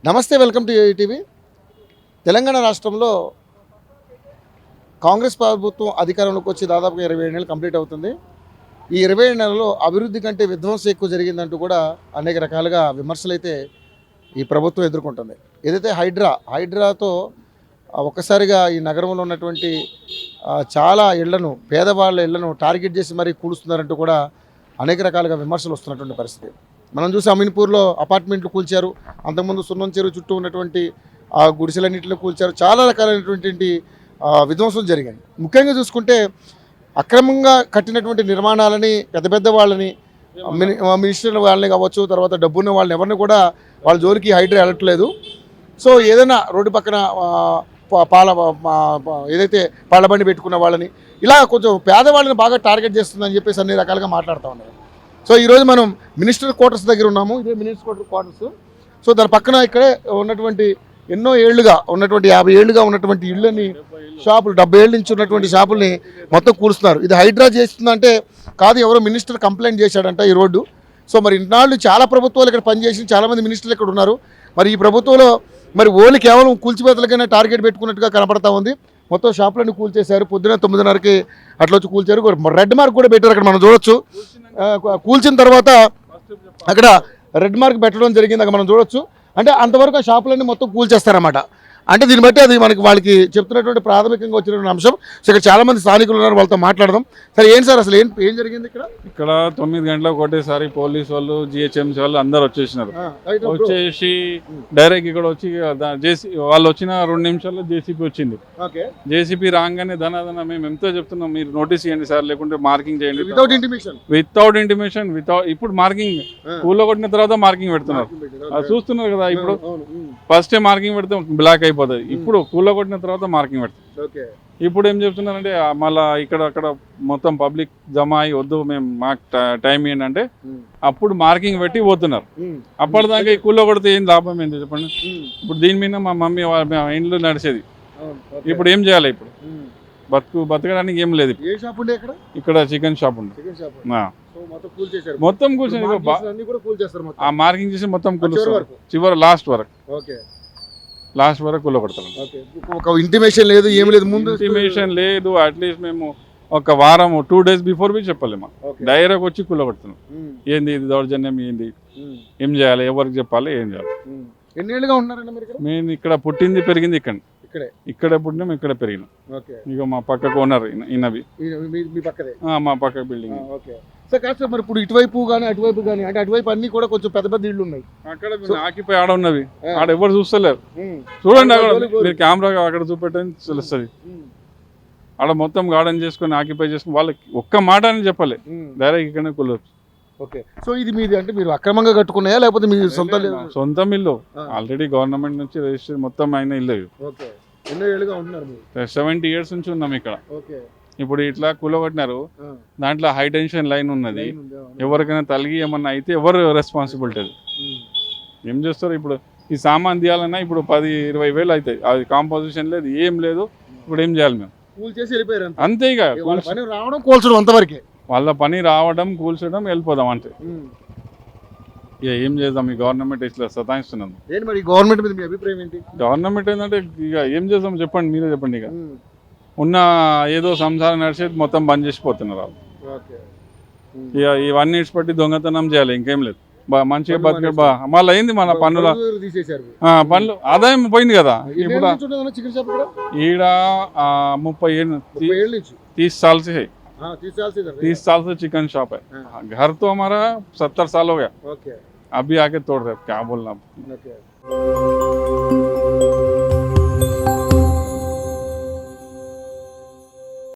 నమస్తే, welcome to ATV. Telangana రాష్ట్రంలో కాంగ్రెస్ ప్రభుత్వం అధికారంలోకి వచ్చి దాదాపుగా 27 నెలలు కంప్లీట్ అవుతుంది. ఈ 27 నెలల్లో అభివృద్ధి కంటే విధ్వంసం ఎక్కువ జరిగిందంటూ కూడా అనేక రకాలుగా విమర్శలు అయితే ఈ ప్రభుత్వం ఎదుర్కొంటుంది. ఏదైతే హైడ్రాతో ఒక్కసారిగా ఈ నగరంలో ఉన్నటువంటి చాలా ఇళ్లను, పేదవాళ్ళ ఇళ్లను టార్గెట్ చేసి మరీ కూలుస్తున్నారంటూ కూడా అనేక రకాలుగా విమర్శలు వస్తున్నటువంటి పరిస్థితి మనం చూసి అమీన్పూర్లో అపార్ట్మెంట్లు కూల్చారు. అంతకుముందు సున్నం చెరువు చుట్టూ ఉన్నటువంటి ఆ గుడిసెలన్నింటిలో కూల్చారు. చాలా రకాలైనటువంటి విధ్వంసం జరిగాయి. ముఖ్యంగా చూసుకుంటే అక్రమంగా కట్టినటువంటి నిర్మాణాలని, పెద్ద పెద్ద వాళ్ళని, మినిస్టర్ల వాళ్ళని కావచ్చు, తర్వాత డబ్బున్న వాళ్ళని ఎవరిని కూడా వాళ్ళ జోలికి హైడ్రా వెళ్ళట్లేదు. సో ఏదైనా రోడ్డు పక్కన ఏదైతే పాలబండి పెట్టుకున్న వాళ్ళని, ఇలా కొంచెం పేదవాళ్ళని బాగా టార్గెట్ చేస్తుందని చెప్పేసి అన్ని రకాలుగా మాట్లాడుతూ ఉన్నారు. సో ఈరోజు మనం మినిస్టర్ క్వార్టర్స్ దగ్గర ఉన్నాము. ఇదే మినిస్టర్ క్వార్టర్స్. సో దాని పక్కన ఇక్కడే ఉన్నటువంటి ఎన్నో ఏళ్లుగా ఉన్నటువంటి 50 ఏళ్లుగా ఉన్నటువంటి ఇళ్ళని, షాపులు, 70 ఏళ్ళ నుంచి ఉన్నటువంటి షాపుల్ని మొత్తం కూలుస్తున్నారు. ఇది హైడ్రా చేస్తుందంటే కాదు, ఎవరో మినిస్టర్ కంప్లైంట్ చేశాడంట ఈ రోడ్డు. సో మరి ఇన్నాళ్ళు చాలా ప్రభుత్వాలు ఇక్కడ పనిచేసి చాలామంది మినిస్టర్లు ఇక్కడ ఉన్నారు. మరి ఈ ప్రభుత్వంలో మరి ఓన్లీ కేవలం కూల్చివేతలకైనా టార్గెట్ పెట్టుకున్నట్టుగా కనపడతా ఉంది. మొత్తం షాపులన్నీ కూల్చేశారు. పొద్దున 9:30కి అట్లా వచ్చి కూల్చారు. రెడ్ మార్క్ కూడా పెట్టారు. అక్కడ మనం చూడొచ్చు. కూల్చిన తర్వాత అక్కడ రెడ్ మార్క్ పెట్టడం జరిగింది. అక్కడ మనం చూడొచ్చు. అంటే అంతవరకు ఆ షాపులన్నీ మొత్తం కూల్చేస్తారన్నమాట. అంటే దీన్ని బట్టి అది వాళ్ళకి చెప్తున్నటువంటి ప్రాథమికంగా వచ్చినటువంటి అంశం. సో ఇక్కడ చాలా మంది స్థానికులు ఉన్నారు, వాళ్ళతో మాట్లాడదాం. సరే ఏంటి సార్ అసలు ఏం జరిగింది ఇక్కడ 9 గంటలకు ఒకటేసారి పోలీసు వాళ్ళు, జిహెచ్ఎంసీ వాళ్ళు అందరు వచ్చేసినారు. వచ్చేసి డైరెక్ట్ ఇక్కడ వచ్చి వాళ్ళు వచ్చిన 2 నిమిషాల్లో జేసీపీ వచ్చింది. జేసీపీ రాగానే ధనాధన మేము ఎంతో చెప్తున్నాం, మీరు నోటీస్ ఇవ్వండి సార్, లేకుంటే మార్కింగ్ చేయండి వితౌట్ ఇంటిమేషన్. ఇప్పుడు మార్కింగ్ స్కూల్లో కొట్టిన తర్వాత మార్కింగ్ పెడుతున్నారు. అది చూస్తున్నారు కదా. ఇప్పుడు ఫస్ట్ మార్కింగ్ పెడితే బ్లాక్ అయిపోతుంది. ఇప్పుడు కూల కొట్టిన తర్వాత మార్కింగ్ పెడతాం. ఇప్పుడు ఏం చెప్తున్నారంటే మళ్ళీ అక్కడ మొత్తం పబ్లిక్ జమ అయ్యి వద్దు, మేము మాకు టైం ఏంటంటే అప్పుడు మార్కింగ్ పెట్టి పోతున్నారు. అప్పటిదాకా ఈ కూల కొడితే ఏం లాభం ఏంటి చెప్పండి. ఇప్పుడు దీని మీద మా మమ్మీ ఇంట్లో నడిచేది. ఇప్పుడు ఏం చేయాలి? ఇప్పుడు బతకడానికి ఏం లేదు. ఇక్కడ చికెన్ షాప్ ఉంది. మొత్తం కూర్చొని ఆ మార్కింగ్ చేసి మొత్తం కూలుస్తారు. చివరి లాస్ట్ వరకు కూల కొడతారు. ఒక ఇంటిమేషన్ లేదు, ఏం లేదు, ముందు ఇంటిమేషన్ లేదు. అట్లీస్ట్ మేము ఒక వారం 2 days బిఫోర్ బి చెప్పలేము. డైరెక్ట్ వచ్చి కూల కొడుతున్నాం. ఏంది ఇది దౌర్జన్యం, ఏంది, ఏం చేయాలి, ఎవరికి చెప్పాలి, ఏం చేయాలి. ఎన్నేళ్ళుగా ఉన్నారండి మీరు? మేము ఇక్కడ పుట్టింది పెరిగింది ఇక్కడే పుట్టినాం, ఇక్కడ పెరిగినాం. ఇక మా పక్కకు ఓనర్ ఈయనవి, మా పక్క బిల్డింగ్. మరి ఇప్పుడు ఇటువైపు కానీ అటువైపు కానీ, అంటే అటువైపు అన్ని కూడా కొంచెం పెద్ద పెద్ద ఇళ్ళు ఉన్నాయి. అక్కడ ఆకిపోయి ఆడ ఉన్నవి, ఆడ ఎవరు చూస్తలేరు. చూడండి అక్కడ, మీరు కెమెరా అక్కడ చూపెట్టని తెలుస్తుంది. ఆడ మొత్తం గార్డెన్ చేసుకుని ఆకిపై చేసుకుని వాళ్ళకి ఒక్క మాట అని చెప్పాలి. డైరెక్ట్ ఇక్కడనే కూలవచ్చు. ఓకే. సో ఇది మీది అంటే మీరు అక్రమంగా కట్టుకున్నాయా, లేకపోతే మీ సొంతం ఇల్లు? ఆల్రెడీ గవర్నమెంట్ నుంచి రిజిస్టర్ మొత్తం అయిన ఇల్లు. ఎన్నో ఏళ్ళుగా ఉంటున్నారు? 70 years నుంచి ఉన్నాం ఇక్కడ. ఇప్పుడు ఇట్లా కూలగొట్టినారు. దాంట్లో హై టెన్షన్ లైన్ ఉన్నది. ఎవరికైనా తలిగి ఏమన్నా అయితే ఎవరు రెస్పాన్సిబిలిటీ? ఏం చేస్తారు? ఇప్పుడు ఈ సామాన్ తీయాలన్నా ఇప్పుడు 10-20 వేలు అవుతాయి. అది కాంపోజిషన్ లేదు, ఏం లేదు. ఇప్పుడు ఏం చేయాలి? మేము అంతే. ఇక రావడం కూల్చడం అంతవరకే. వాళ్ళ పని రావడం, కూల్చడం, వెళ్ళిపోదాం అంటే. ఇక ఏం చేద్దాం? ఈ గవర్నమెంట్ ఇట్లా సతాయిస్తున్నాం. గవర్నమెంట్ మీద మీ అభిప్రాయం ఏంటి? గవర్నమెంట్ ఏంటంటే ఇక ఏం చేద్దాం చెప్పండి, మీరే చెప్పండి. ఇక ఉన్న ఏదో సంసారం నడిచేది మొత్తం బంద్ చేసిపోతున్నారు వాళ్ళు. ఇక ఇవన్నీ ఇచ్చిపట్టి దొంగతనం చేయాలి, ఇంకేం లేదు. మంచిగా బతికే మళ్ళీ అయింది. మన పన్నుల ఆదాయం పోయింది కదా. ఇప్పుడు ఈడ 30 ఏళ్ళు 30 साल से है. 30 साल से चिकन शॉप है. घर तो हमारा 70 साल हो गया. अभी आके तोड़ रहे, क्या बोलना.